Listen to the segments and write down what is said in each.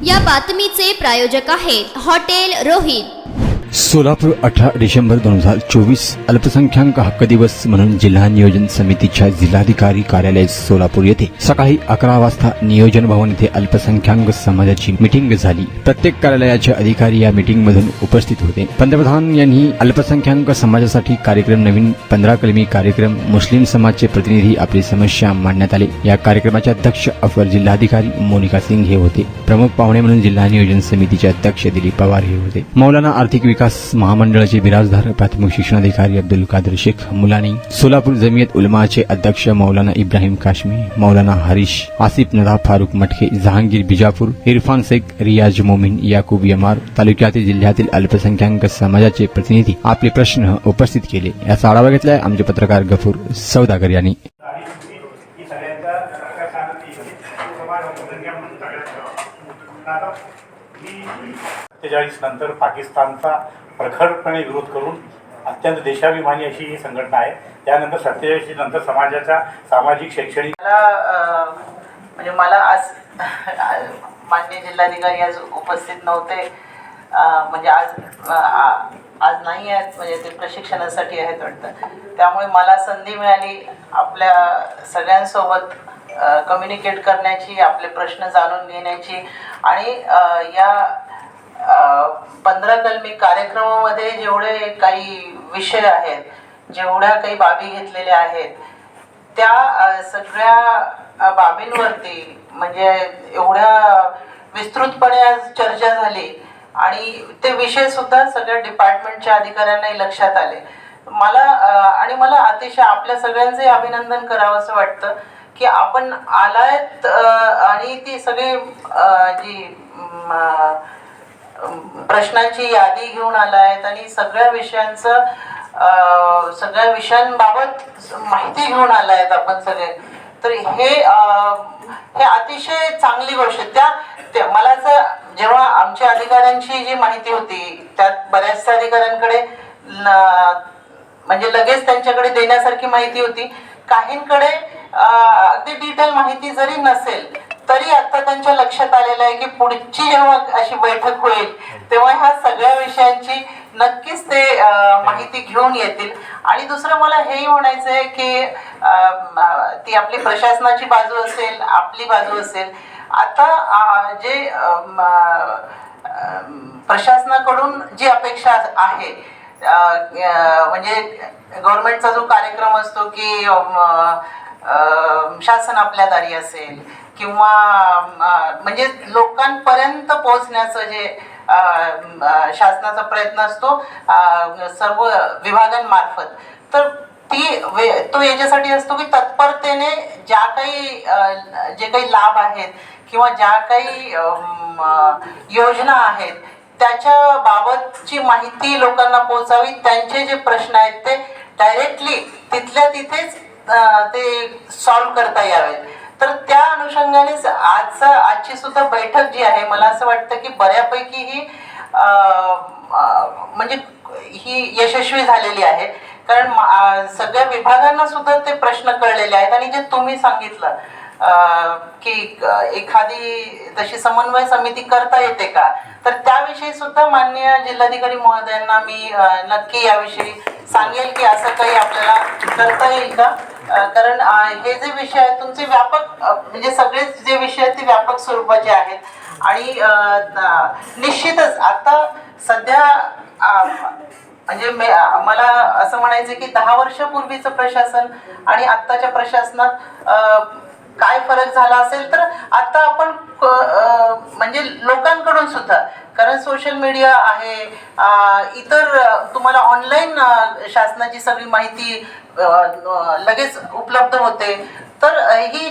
या बातमीचे प्रायोजक आहेत हॉटेल रोहित। सोलापूर 18 डिसेंबर 2024 अल्पसंख्याक हक्क दिवस म्हणून जिल्हा नियोजन समितीच्या जिल्हाधिकारी कार्यालय सोलापूर येथे सकाळी 11 वाजता नियोजन भवन येथे अल्पसंख्याक समाजाची मीटिंग झाली। प्रत्येक कार्यालयाचे अधिकारी या मीटिंग मधून उपस्थित होते। पंतप्रधान यांनी अल्पसंख्याक समाजासाठी कार्यक्रम, नवीन 15 कलमी कार्यक्रम, मुस्लिम समाजचे प्रतिनिधी आपली समस्या मांडण्यात आले। या कार्यक्रमाचे अध्यक्ष अपर जिल्हाधिकारी मोनिका सिंग हे होते। प्रमुख पाहुणे म्हणून जिल्हा नियोजन समितीचे अध्यक्ष दिलीप पवार हे होते। मौलाना आर्थिक विकास महामंडळाचे बिराजदार प्राथमिक शिक्षणाधिकारी अब्दुल कादर शेख मुलानी, सोलापूर जमियत उलमाचे अध्यक्ष मौलाना इब्राहिम काश्मी, मौलाना हरीश, आसिफ नदा, फारुक मटके, जहांगीर बिजापूर, इरफान शेख, रियाज मोमीन, याकूब यमार, तालुक्यातील जिल्ह्यातील अल्पसंख्याक समाजाचे प्रतिनिधी आपले प्रश्न उपस्थित केले। याचा आढावा घेतलाय आमचे पत्रकार गफूर सौदागर यांनी। 47 नंतर पाकिस्तानचा प्रखरपणे विरोध करून अत्यंत देशाभिमानी अशी ही संघटना आहे। त्यानंतर 47 नंतर समाजाच्या सामाजिक शैक्षणिक म्हणजे मला आज माननीय जिल्हाधिकारी आज उपस्थित नव्हते, म्हणजे आज नाही आहेत, म्हणजे ते प्रशिक्षणासाठी आहेत वाटतं। त्यामुळे मला संधी मिळाली आपल्या सगळ्यांसोबत कम्युनिकेट करण्याची, आपले प्रश्न जाणून घेण्याची आणि या 15 कलमी कार्यक्रमामध्ये जेवढे काही विषय आहेत, जेवढ्या काही बाबी घेतलेल्या आहेत, त्या सगळ्या बाबींवरती म्हणजे एवढ्या विस्तृतपणे आज चर्चा झाली आणि ते विषय सुद्धा सगळ्या डिपार्टमेंटच्या अधिकाऱ्यांनाही लक्षात आले। मला अतिशय आपल्या सगळ्यांचे अभिनंदन करावं असं वाटतं की आपण आलायत आणि ती सगळी जी प्रश्नांची यादी घेऊन आलायत आणि सगळ्या विषयांबाबत माहिती घेऊन आलायत आपण सगळे। तर हे अतिशय चांगली गोष्ट आहे। मला असं जेव्हा आमच्या अधिकाऱ्यांची जी माहिती होती त्यात बऱ्याचशा अधिकाऱ्यांकडे म्हणजे लगेच त्यांच्याकडे देण्यासारखी माहिती होती, काहींकडे अगदी डिटेल माहिती जरी नसेल तरी आता त्यांच्या लक्षात आलेलं आहे की पुढची जेव्हा अशी बैठक होईल तेव्हा ह्या सगळ्या विषयांची नक्कीच ते माहिती घेऊन येतील। आणि दुसरं मला हेही म्हणायचं आहे की ती आपली प्रशासनाची बाजू असेल, आपली बाजू असेल, आता जे प्रशासनाकडून जी अपेक्षा आहे म्हणजे गव्हर्नमेंटचा जो कार्यक्रम असतो की शासन आपल्या दारी असेल किंवा म्हणजे लोकांपर्यंत पोहोचण्याचं जे शासनाचा प्रयत्न असतो सर्व विभागांमार्फत, तर तो याच्यासाठी असतो की तत्परतेने जे काही लाभ आहेत किंवा ज्या काही योजना आहेत त्याच्या बाबतची माहिती लोकांना पोहोचावी, त्यांचे जे प्रश्न आहेत ते डायरेक्टली तिथल्या तिथेच ते सॉल्व्ह करता यावेत। तर त्या अनुषंगाने आजची सुद्धा बैठक जी आहे मला असं वाटतं की बऱ्यापैकी ही म्हणजे ही यशस्वी झालेली आहे, कारण सगळ्या विभागांना सुद्धा ते प्रश्न कळलेले आहेत। आणि जे तुम्ही सांगितलं की एखादी तशी समन्वय समिती करता येते का, तर त्याविषयी सुद्धा माननीय जिल्हाधिकारी महोदयांना मी नक्की याविषयी सांगेल की असं काही आपल्याला करता येईल का, कारण हे जे विषय आहेत तुमचे व्यापक म्हणजे सगळेच जे विषय आहेत ते व्यापक स्वरूपाचे आहेत। आणि निश्चितच आता सध्या म्हणजे मला असं म्हणायचं की 10 वर्षापूर्वीचं प्रशासन आणि आत्ताच्या प्रशासनात काय फरक झाला असेल, तर आता आपण म्हणजे लोकांकडून सुद्धा, कारण सोशल मीडिया आहे, इतर तुम्हाला ऑनलाईन शासनाची सगळी माहिती लगेच उपलब्ध होते, तर ही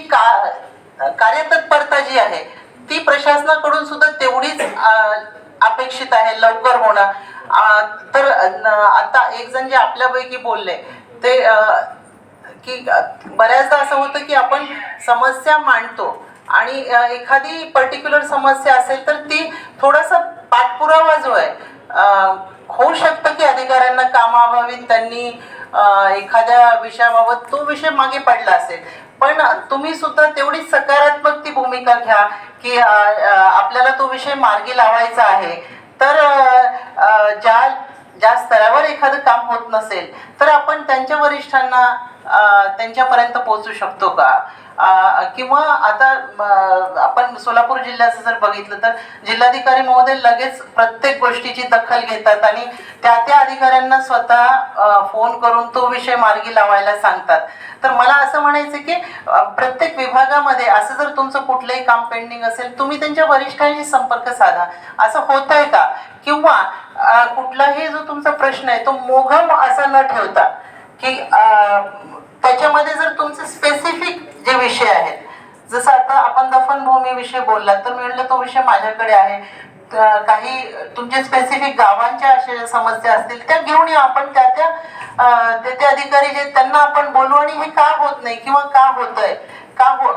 कार्यतत्परता जी आहे ती प्रशासनाकडून सुद्धा तेवढीच अपेक्षित आहे, लवकर होणं। तर आता एक जण जे आपल्यापैकी बोलले ते की बऱ्याचदा असं होतं की आपण समस्या मांडतो आणि एखादी पर्टिक्युलर समस्या असेल तर ती थोडासा पाठपुरावा जो आहे होऊ शकतं की अधिकाऱ्यांना कामाअभावी त्यांनी एखाद्या विषयाबाबत तो विषय मागे पडला असेल, पण तुम्ही सुद्धा तेवढीच सकारात्मक ती भूमिका घ्या की आपल्याला तो विषय मार्गी लावायचा आहे. तर ज्या स्तरावर एखादं काम होत नसेल तर आपण त्यांच्या वरिष्ठांना त्यांच्यापर्यंत पोहोचू शकतो का? किंवा आता आपण सोलापूर जिल्ह्याचं जर बघितलं तर जिल्हाधिकारी महोदय लगेच प्रत्येक गोष्टीची दखल घेतात आणि त्या अधिकाऱ्यांना स्वतः फोन करून तो विषय मार्गी लावायला सांगतात. तर मला असं म्हणायचं की प्रत्येक विभागामध्ये असं जर तुमचं कुठलंही काम पेंडिंग असेल तुम्ही त्यांच्या वरिष्ठांशी संपर्क साधा. असं होत आहे का? किंवा कुठलाही जो तुमचा प्रश्न आहे तो मोघम असा न ठेवता की त्याच्यामध्ये जर तुमचे स्पेसिफिक जे विषय आहेत, जसं आता आपण दफनभूमी विषय बोलला तर मी म्हटलं तो विषय माझ्याकडे आहे. काही तुमचे स्पेसिफिक गावांच्या अशा समस्या असतील त्या घेऊन या, आपण ते अधिकारी जे त्यांना आपण बोलू आणि हे का होत नाही किंवा का होतंय,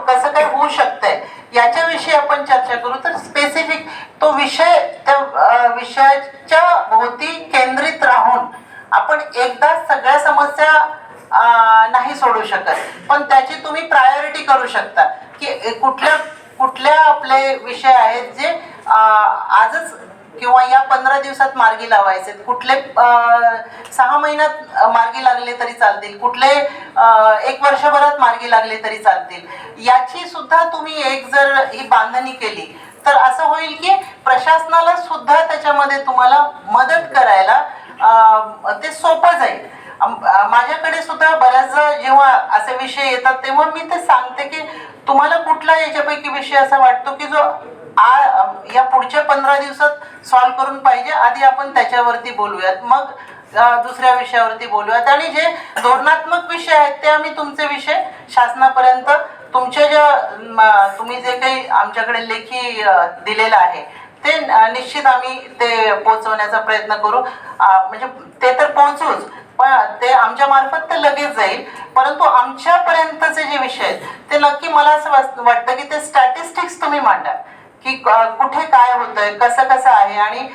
कसं काय होऊ शकतंय याच्याविषयी आपण चर्चा करू. तर स्पेसिफिक तो विषय त्या विषयाच्या भोवती केंद्रित राहून आपण एकदाच सगळ्या समस्या नाही सोडू शकत, पण त्याची तुम्ही प्रायोरिटी करू शकता की कुठल्या आपले विषय आहेत जे आजच किंवा या 15 दिवसात मार्गी लावायचे, कुठले 6 महिन्यात मार्गी लागले तरी चालतील, कुठले 1 वर्षभरात मार्गी लागले तरी चालतील. याची सुद्धा तुम्ही एक जर ही बांधणी केली तर असं होईल की प्रशासनाला सुद्धा त्याच्यामध्ये तुम्हाला मदत करायला ते सोपं जाईल. माझ्याकडे सुद्धा बऱ्याचदा जेव्हा असे विषय येतात तेव्हा मी ते सांगते की तुम्हाला कुठला याच्यापैकी विषय असा वाटतो की जो या पुढच्या 15 दिवसात सॉल्व्ह करून पाहिजे, आधी आपण त्याच्यावरती बोलूयात, मग दुसऱ्या विषयावरती बोलूयात. आणि जे धोरणात्मक विषय आहेत ते आम्ही तुमचे विषय शासनापर्यंत तुमच्या तुम्ही जे काही आमच्याकडे लेखी दिलेलं आहे ते निश्चित आम्ही ते पोहोचवण्याचा प्रयत्न करू. म्हणजे ते तर पोहोचूच, पण ते आमच्या मार्फत ते लगेच जाईल. परंतु आमच्यापर्यंतचे जे विषय आहेत ते नक्की मला असं वाटतं की ते स्टॅटिस्टिक्स तुम्ही मांडा की कुठे काय होतंय, कसं आहे, आणि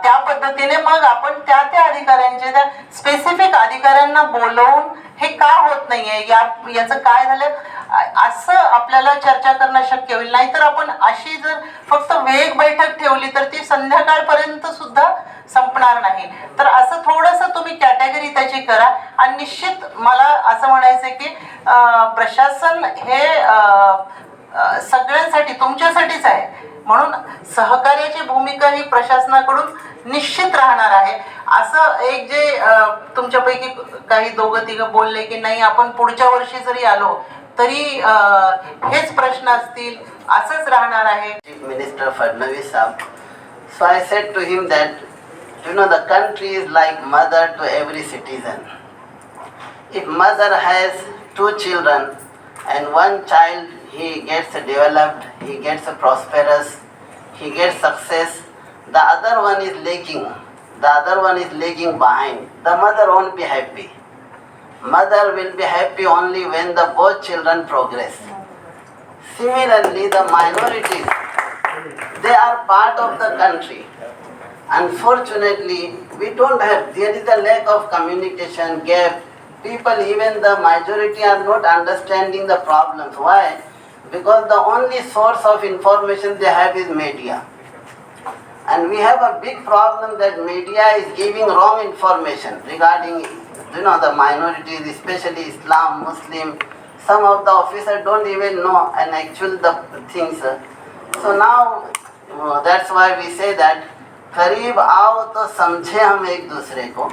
त्या पद्धतीने मग आपण त्या अधिकाऱ्यांचे त्या स्पेसिफिक अधिकाऱ्यांना बोलवून हे का होत नाहीये याचं काय झालं असं आपल्याला चर्चा करणं शक्य होईल. नाहीतर आपण अशी जर फक्त वेग बैठक ठेवली तर ती संध्याकाळपर्यंत सुद्धा संपणार नाही. तर असं थोडंसं तुम्ही कॅटेगरी त्याची करा. आणि निश्चित मला असं म्हणायचं की प्रशासन हे सगळ्यांसाठी तुमच्यासाठीच आहे, म्हणून सहकार्याची भूमिका ही प्रशासनाकडून निश्चित राहणार आहे. असं एक जे तुमच्यापैकी काही दोघं तिघं बोलले की नाही आपण पुढच्या वर्षी जरी आलो तरी हेच प्रश्न असतील, असंच राहणार आहे. Minister Fadnavis Saab. So I said to him that, the country is like mother to every citizen. If mother has 2 children and one child he gets developed, he gets prosperous, he gets success, the other one is lagging behind, the mother won't be happy. Mother will be happy only when the both children progress. Similarly, the minorities, they are part of the country. Unfortunately, there is a lack of communication gap. People, even the majority, are not understanding the problems. Why? Because the only source of information they have is media. And we have a big problem that media is giving wrong information regarding the minorities, especially Islam, Muslim. Some of the officers don't even know and actually the things. So now that's why we say that करीब आओ तो समझे हम एक दूसरे को,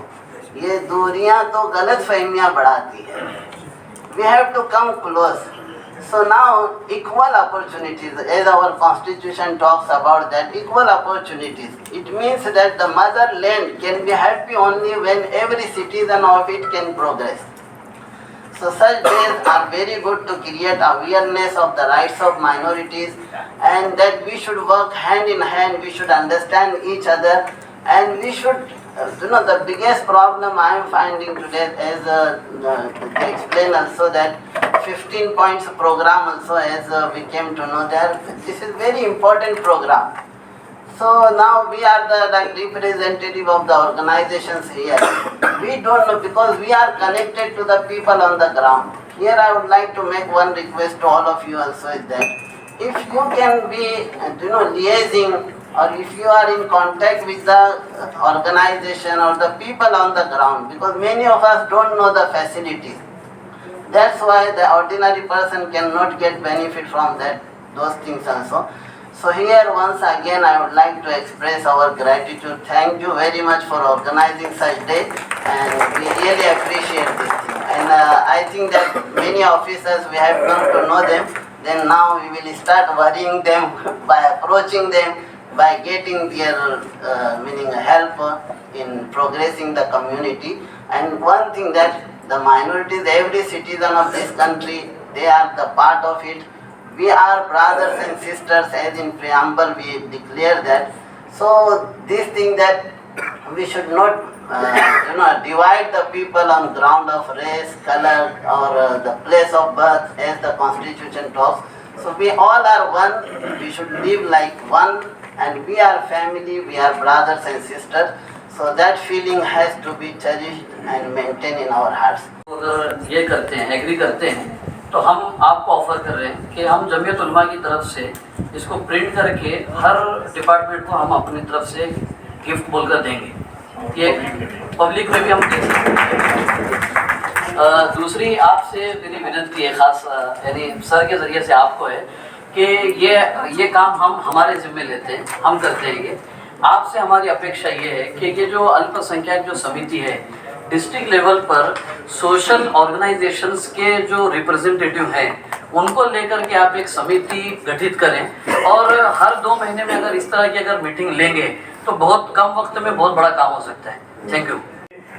ये दूरियां तो गलत फहमियाँ बढ़ाती है. We have to come close. So now equal opportunities, as our constitution talks about that, equal opportunities. It means that the motherland can be happy only when every citizen of it can progress. So such days are very good to create awareness of the rights of minorities, and that we should work hand in hand, we should understand each other, and we should, the biggest problem I am finding today is to explain also that 15 points program also, as we came to know that this is very important program. So now we are the representative of the organizations here. We don't know because we are connected to the people on the ground. here I would like to make one request to all of you also is that if you can be, liaising, or if you are in contact with the organization or the people on the ground, because many of us don't know the facilities. That's why the ordinary person cannot get benefit from those things also. So here once again I would like to express our gratitude. Thank you very much for organizing such day, and we really appreciate this thing. And I think that many officers we have come to know them, then now we will start worrying them by approaching them, by getting their help in progressing the community. And one thing that the minorities, every citizen of this country, they are the part of it. We are brothers and sisters, as in preamble we declare that. So this thing that we should not divide the people on ground of race, color, or the place of birth, as the constitution talks. So we all are one, we should live like one, and we are family, we are brothers and sisters. So that feeling has to be cherished and maintained in our hearts. अगर ये करते हैं, agree करते हैं, तो हम आपको offer कर रहे हैं कि हम जमीयत उलमा की तरफ से इसको प्रिंट करके हर डिपार्टमेंट को हम अपनी तरफ से गिफ्ट बोलकर देंगे। ये पब्लिक में भी हम दे सकते हैं। दूसरी आपसे मेरी विनती है, ख़ास यानी सर के ज़रिए से आपको है कि ये काम हम हमारे ज़िम्मे लेते हैं, हम करते हैं। ये आपसे हमारी अपेक्षा ये है कि ये जो अल्पसंख्यक जो समिति है, डिस्ट्रिक्ट लेवल पर सोशल ऑर्गेनाइजेशंस के जो रिप्रेजेंटेटिव हैं उनको लेकर के आप एक समिति गठित करें, और हर 2 महीने में अगर इस तरह की अगर मीटिंग लेंगे तो बहुत कम वक्त में बहुत बड़ा काम हो सकता है। Thank you.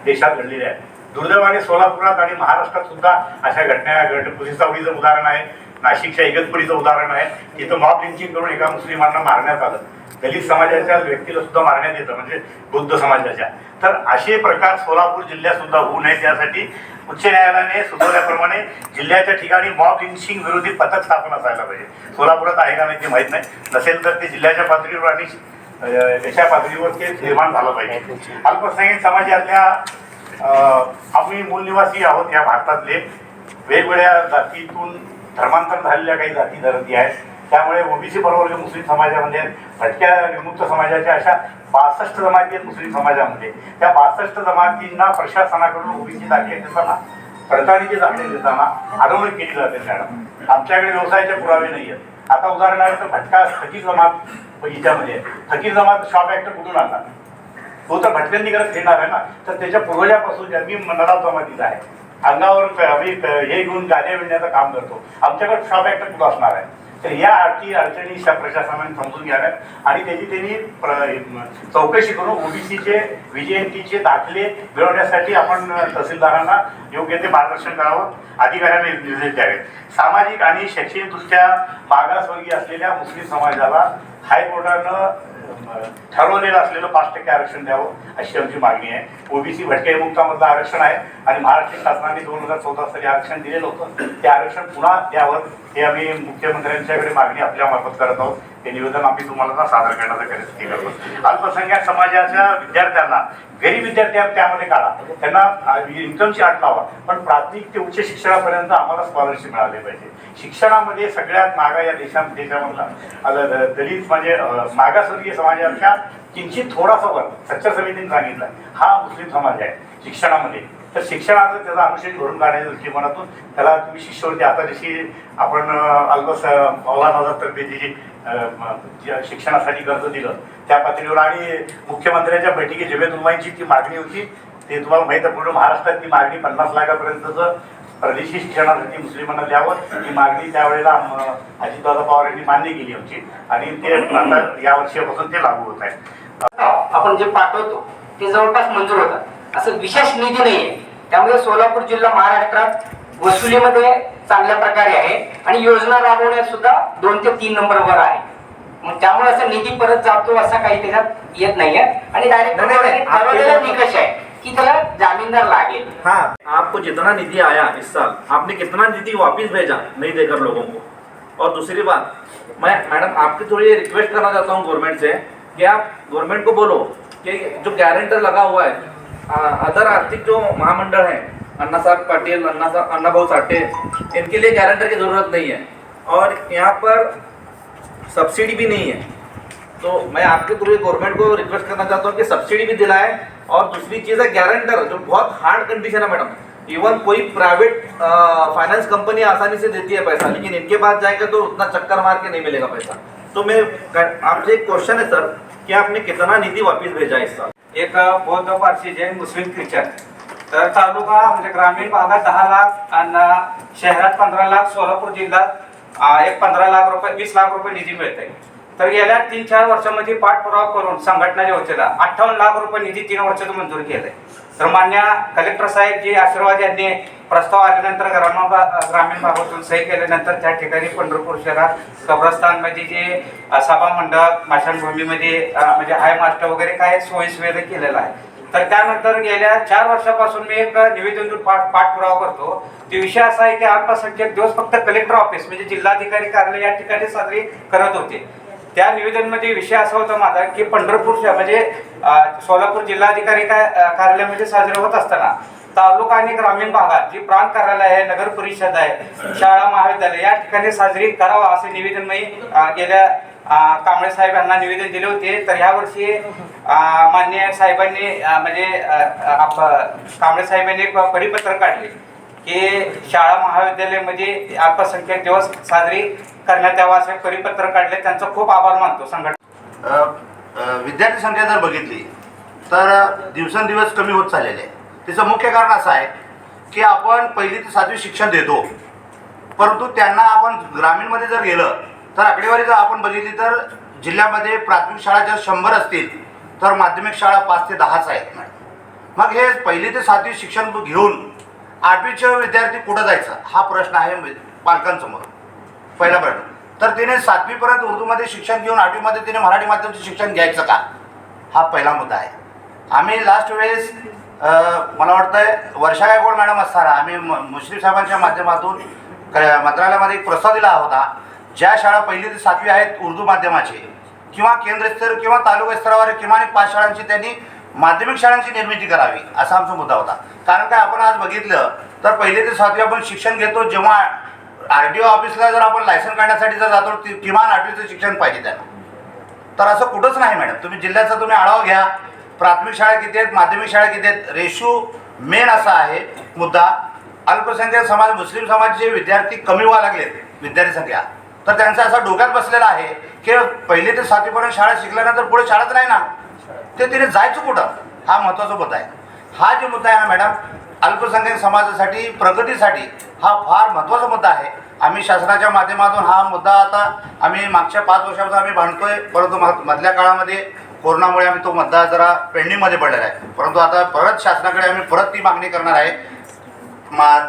देशात घडलेले आहे, दुर्दैवाने सोलापुरात आणि महाराष्ट्रात सुद्धा अशा घटना पुलिस चावडीचं उदाहरण आहे, नाशिकच्या इगतपुरीचं उदाहरण आहे, तिथं मॉब लिंचिंग करून एका मुस्लिमांना मारण्यात आलं, दलित समाजाच्या व्यक्तीला सुद्धा मारण्यात येतं, म्हणजे बौद्ध समाजाच्या। तर असे प्रकार सोलापूर जिल्ह्यात सुद्धा होऊ नये यासाठी उच्च न्यायालयाने सुचवल्याप्रमाणे जिल्ह्याच्या ठिकाणी मॉब लिंचिंग विरोधी पथक स्थापन असायला पाहिजे। सोलापुरात आहे का नाही ते माहीत नाही, नसेल तर ते जिल्ह्याच्या पातळीवर आणि देशा पातळीवर ते निर्माण झालं पाहिजे। अल्पसंख्याक समाजातल्या आम्ही मूल निवासी आहोत या भारतातले, वेगवेगळ्या जातीतून धर्मांतर झालेल्या काही जाती धरती आहेत, त्यामुळे ओबीसी प्रवर्ग मुस्लिम समाजामध्ये, भटक्या विमुक्त समाजाच्या अशा 62 जमाती आहेत मुस्लिम समाजामध्ये। त्या 62 जमातींना प्रशासनाकडून ओबीसी दाखले देताना, पडताळणीचे दाखले देताना अडवणूक केली जाते मॅडम। आमच्याकडे व्यवसायाचे पुरावे नाही आहेत। आता उदाहरणार्थ भटका फकीर जमात हिच्यामध्ये, फकीर जमात शॉप ऍक्ट कुठून आणला? तो तर भटकंती करत येणार आहे ना, तर त्याच्या पूर्वजापासून मी नडाव जमातीचा आहे, अंगावर आम्ही हे घेऊन गाड्या विणण्याचं काम करतो, आमच्याकडे शॉप ऍक्ट कुठं असणार आहे? तर या अडचणी प्रशासनाने समजून घ्याव्यात आणि त्याची त्यांनी चौकशी करून ओबीसीचे व्हीजेएनटीचे दाखले मिळवण्यासाठी आपण तहसीलदारांना योग्य ते मार्गदर्शन करावं, अधिकाऱ्यांना निर्देश द्यावेत। सामाजिक आणि शैक्षणिकदृष्ट्या मागासवर्गीय असलेल्या मुस्लिम समाजाला हायकोर्टानं ठरवलेलं असलेलं 5% आरक्षण द्यावं अशी आमची मागणी आहे। ओबीसी भटक्या विमुक्तामधलं आरक्षण आहे आणि महाराष्ट्र शासनाने 2014 साली आरक्षण दिलेलं होतं, ते आरक्षण पुन्हा द्यावं हे आम्ही मुख्यमंत्र्यांच्याकडे मागणी आपल्या मार्फत करत आहोत। ते निवेदन आम्ही तुम्हाला सादर करण्याचा हे करतो। अल्पसंख्याक समाजाच्या विद्यार्थ्यांना, गरीब विद्यार्थी त्यामध्ये काढा, त्यांना इन्कमची अट लावा, पण प्राथमिक ते उच्च शिक्षणापर्यंत आम्हाला स्कॉलरशिप मिळाली पाहिजे। शिक्षणामध्ये सगळ्यात मागा या देशामधला दलित म्हणजे मागासवर्गीय समाजाच्या किंचित थोडासा वर सच्चा समितीने सांगितलं हा मुस्लिम समाज आहे शिक्षणामध्ये। तर शिक्षणाचं त्याचा अनुशेष भरून काढण्याच्या दृष्टिकोनातून त्याला तुम्ही शिष्यवृत्ती, आता जशी आपण मौलानातर्फे जी शिक्षणासाठी कर्ज दिलं त्या पातळीवर, आणि मुख्यमंत्र्यांच्या बैठकीत जमीयत उलमाची ती मागणी होती, ते तुम्हाला माहीत आहे, पूर्ण महाराष्ट्रात ती मागणी 50 लाखापर्यंतचं परदेशी शिक्षणासाठी मुस्लिमांना द्यावं ही मागणी त्यावेळेला अजितदादा पवार यांनी मान्य केली होती आणि ते आता या वर्षापासून ते लागू होत आहे। आपण जे पाठवतो ते जवळपास मंजूर होतात, असं विशेष निधी नाहीये, त्यामुळे सोलापूर जिल्हा महाराष्ट्रात वसुलीमध्ये चांगल्या प्रकारे आहे आणि योजना राबवण्यात सुद्धा 2 ते 3 नंबरवर आहे। मग त्यामुळे असं निधी परत जातो असा काही त्याच्यात येत नाहीये आणि डायरेक्ट ठरवलेला निकष आहे कि त्याला जामीनदार लागेल। हाँ, आपको जितना निधि आया इस साल, आपने कितना निधि वापस भेजा नहीं देकर लोगों को? और दूसरी बात, मैं मैडम आपकी थोड़ी रिक्वेस्ट करना चाहता हूँ गवर्नमेंट से कि आप गवर्नमेंट को बोलो कि जो गारंटर लगा हुआ है, अदर आर्थिक जो महामंडल हैं अन्ना साहब पाटिल, अन्ना भाऊ साठे, इनके लिए गारंटर की ज़रूरत नहीं है और यहाँ पर सब्सिडी भी नहीं है। तो मैं आपके थ्रू गवर्नमेंट को रिक्वेस्ट करना चाहता हूँ कि सब्सिडी भी दिलाएं। और दूसरी चीज़ है गारंटर, जो बहुत हार्ड कंडीशन है मैडम। इवन कोई प्राइवेट फाइनेंस कंपनी आसानी से देती है पैसा, लेकिन इनके पास जाएगा तो उतना चक्कर मार के नहीं मिलेगा पैसा। तो मैं आपसे एक क्वेश्चन है सर कि आपने कितना निधी वापस भेजा इस साल? एक बौद्ध पारसी जैन मुस्लिम ख्रिश्चन, तर तालुका म्हणजे ग्रामीण भागात 10 लाख आणि शहरात 15 लाख, सोलापूर जिल्ह्यात एक 15 लाख रुपये 20 लाख रुपये निधी मिळते। तर गेल्या 3-4 वर्षामध्ये पाठपुरावा करून संघटना व्यवस्थेला 58 लाख रुपये निधी 3 वर्षात मंजूर केलाय। तर मान्य कलेक्टर साहेब जी आशीर्वाद यांनी प्रस्ताव आल्यानंतर ग्रामीण भागातून सही केल्यानंतर त्या ठिकाणी पंढरपूर शहरात कब्रस्तानमध्ये जे सभा मंडप, स्मशानभूमीमध्ये म्हणजे हाय मास्टर वगैरे काय सोयी सुविधा केलेला आहे। तर त्यानंतर गेल्या 4 वर्षापासून मी एक निवेदन देऊन पाठपुरावा करतो। ते विषय असा आहे की अल्पसंख्याक दिवस फक्त कलेक्टर ऑफिस म्हणजे जिल्हाधिकारी कार्यालय या ठिकाणी साजरी करत होते। त्या निवेदनमध्ये विषय असा होता माझा की पंढरपूर म्हणजे सोलापूर जिल्हाधिकारी कार्यालयामध्ये साजरे होत असताना तालुका आणि ग्रामीण भागात जी प्रांत कार्यालय आहे, नगर परिषद आहे, शाळा महाविद्यालय या ठिकाणी साजरी करावा असे निवेदन मी गेल्या कांबळे साहेब यांना निवेदन दिले होते। तर ह्या वर्षी माननीय साहेबांनी म्हणजे कांबळे साहेबांनी एक परिपत्रक काढले की शाळा महाविद्यालयामध्ये अल्पसंख्याक दिवस साजरी करण्यात यावा असे परिपत्रक काढले। त्यांचा खूप आभार मानतो संघटना। विद्यार्थी संख्या जर बघितली तर दिवसेंदिवस कमी होत चाललेली आहे। त्याचं मुख्य कारण असं आहे की आपण 1ली ते 7वी शिक्षण देतो, परंतु त्यांना आपण ग्रामीणमध्ये जर गेलं तर आकडेवारी जर आपण बघितली तर जिल्ह्यामध्ये प्राथमिक शाळा जर 100 असतील तर माध्यमिक शाळा 5 ते 10च आहेत मॅडम। मग हे 1ली ते 7वी शिक्षण घेऊन 8वीचे विद्यार्थी कुठं जायचं हा प्रश्न आहे पालकांसमोर पहिला प्रश्न। तर तिने 7वीपर्यंत उर्दूमध्ये शिक्षण घेऊन 8वीमध्ये तिने मराठी माध्यमाचं शिक्षण घ्यायचं का हा पहिला मुद्दा आहे। आम्ही लास्ट वेळेस मला वाटतंय वर्षा गायकवाड मॅडम असताना आम्ही मुश्रीफ साहेबांच्या माध्यमातून मंत्रालयामध्ये एक प्रस्ताव दिला होता, ज्या शाळा 1ली ते 7वी आहेत उर्दू माध्यमाचे किंवा केंद्रस्तर किंवा तालुका स्तरावर किमान 5 शाळांची त्यांनी माध्यमिक शाळांची निर्मिती करावी असा आमचा मुद्दा होता। कारण काय आपण आज बघितलं तर 1ली ते 7वी आपण शिक्षण घेतो, जेव्हा RDO ऑफिसला जर आपण लायसन काढण्यासाठी जर जातो किमान 8वीचं शिक्षण पाहिजे त्यांना। तर असं कुठंच नाही मॅडम। तुम्ही जिल्ह्याचा तुम्ही आढावा घ्या, प्राथमिक शाळा किती आहेत, माध्यमिक शाळा किती आहेत। रेशो मेन असा आहे मुद्दा, अल्पसंख्याक समाज मुस्लिम समाजाचे विद्यार्थी कमी व्हायला लागलेत विद्यार्थी संख्या। तर त्यांचा असा डोक्यात बसलेला आहे की 1ली ते 7वीपर्यंत शाळा शिकल्यानंतर पुढे शाळाच नाही ना, ते तिने जायचं कुठं हा महत्त्वाचा मुद्दा आहे। हा जो मुद्दा आहे ना मॅडम अल्पसंख्याक समाजासाठी प्रगतीसाठी हा फार महत्त्वाचा मुद्दा आहे। आम्ही शासनाच्या माध्यमातून हा मुद्दा आता आम्ही मागच्या 5 वर्षापासून आम्ही भांडतोय, परंतु मधल्या काळामध्ये कोरोनामुळे आम्ही तो मुद्दा जरा पेंडिंगमध्ये पडलेला आहे। परंतु आता परत शासनाकडे आम्ही परत ती मागणी करणार आहे।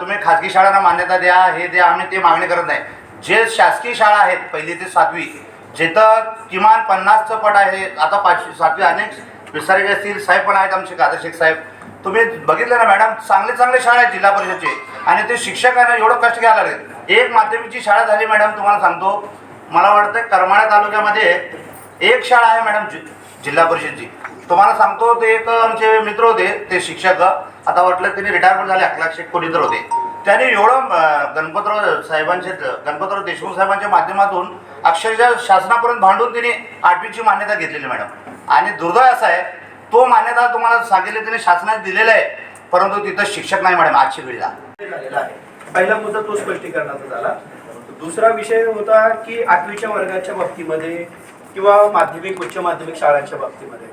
तुम्ही खाजगी शाळांना मान्यता द्या, हे द्या, आम्ही ते मागणी करत नाही। जे शासकीय शाळा आहेत 1ली ते 7वी जिथं किमान 50चं पट आहे, आता 5वी 7वी अनेक विस्तारित असतील साहेब पण आहेत आमचे कादर शेख साहेब, तुम्ही बघितलं ना मॅडम चांगले शाळा आहेत जिल्हा परिषदचे आणि ते शिक्षकांना एवढं कष्ट घ्यायला लागले। एक माध्यमिकची शाळा झाली मॅडम, तुम्हाला सांगतो मला वाटतं करमाळा तालुक्यामध्ये एक शाळा आहे मॅडम जिल्हा परिषदची। तुम्हाला सांगतो ते एक आमचे मित्र होते ते शिक्षक, आता वाटलं त्यांनी रिटायरमेंट झाले, अखलाक शेख कोणीतर होते, त्यांनी एवढं गणपतराव देशमुख साहेबांच्या माध्यमातून अक्षरशः शासनापर्यंत भांडून त्यांनी 8वीची मान्यता घेतलेली मॅडम। आणि दुर्दैव असा आहे तो मान्यता तुम्हाला सांगितले त्याने शासनाने दिलेला आहे, परंतु तिथं शिक्षक नाही मॅडम आजची पिढीला। पहिला मुद्दा तो स्पष्टीकरणाचा झाला। दुसरा विषय होता की 8वीच्या वर्गाच्या बाबतीमध्ये किंवा माध्यमिक उच्च माध्यमिक शाळांच्या बाबतीमध्ये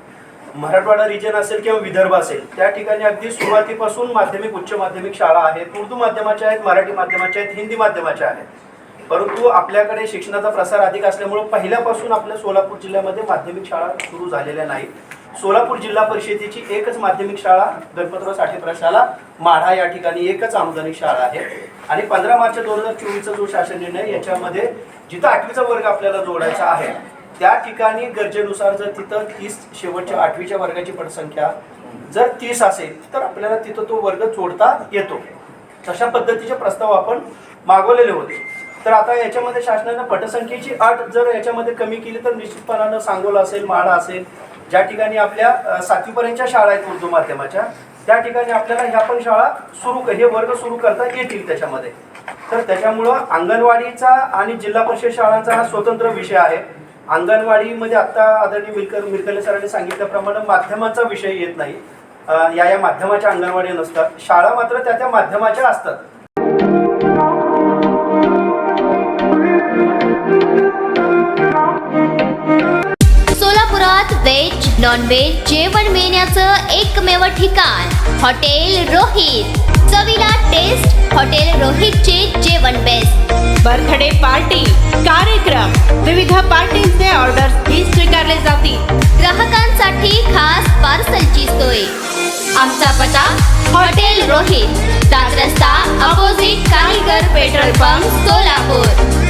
मराठवाडा रिजन असेल किंवा विदर्भ असेल त्या ठिकाणी अगदी सुरुवातीपासून माध्यमिक उच्च माध्यमिक शाळा आहेत, उर्दू माध्यमाच्या आहेत, मराठी माध्यमाच्या आहेत, हिंदी माध्यमाच्या आहेत। परंतु आपल्याकडे शिक्षणाचा प्रसार अधिक असल्यामुळे पहिल्यापासून आपल्या सोलापूर जिल्ह्यामध्ये माध्यमिक शाळा सुरू झालेल्या नाहीत। सोलापूर जिल्हा परिषदेची एकच माध्यमिक शाळा गणपतराव साठे प्रशाला माढा या ठिकाणी एकच अनुदानित शाळा आहे। आणि 15 मार्च 2024चा जो शासन निर्णय याच्यामध्ये जिथं 8वीचा वर्ग आपल्याला जोडायचा आहे त्या ठिकाणी गरजेनुसार जर तिथं 30 शेवटच्या 8वीच्या वर्गाची पटसंख्या जर 30 असेल तर आपल्याला तिथं तो वर्ग जोडता येतो। तशा पद्धतीचे प्रस्ताव आपण मागवलेले होते। तर आता याच्यामध्ये शासनाने पटसंख्येची अट जर याच्यामध्ये कमी केली तर निश्चितपणानं सांगोला असेल, माढा असेल, ज्या ठिकाणी आपल्या 7वीपर्यंतच्या शाळा आहेत उर्दू माध्यमाच्या त्या ठिकाणी आपल्याला ह्या पण शाळा हे वर्ग सुरू करता येतील त्याच्यामध्ये. तर त्याच्यामुळं अंगणवाडीचा आणि जिल्हा परिषद शाळांचा हा स्वतंत्र विषय आहे. अंगणवाडीमध्ये आत्ता आदरणीय मिरकले सरांनी सांगितल्याप्रमाणे माध्यमाचा विषय येत नाही. या माध्यमाच्या अंगणवाडी नसतात. शाळा मात्र त्या माध्यमाच्या असतात. सोलापुरात व्हेज नॉन व्हेज जेवण मिळण्याचं एकमेव ठिकाण हॉटेल रोहित. चवीला टेस्ट हॉटेल रोहितचे जेवण बेस्ट. बर्थडे पार्टी, कार्यक्रम, विविध पार्टींचे ऑर्डर्स ही स्वीकारले जातील. ग्राहकांसाठी खास पार्सलची सोय. आमचा पत्ता हॉटेल रोहित, 7 रस्ता opposite Kaligar petrol pump, Solapur.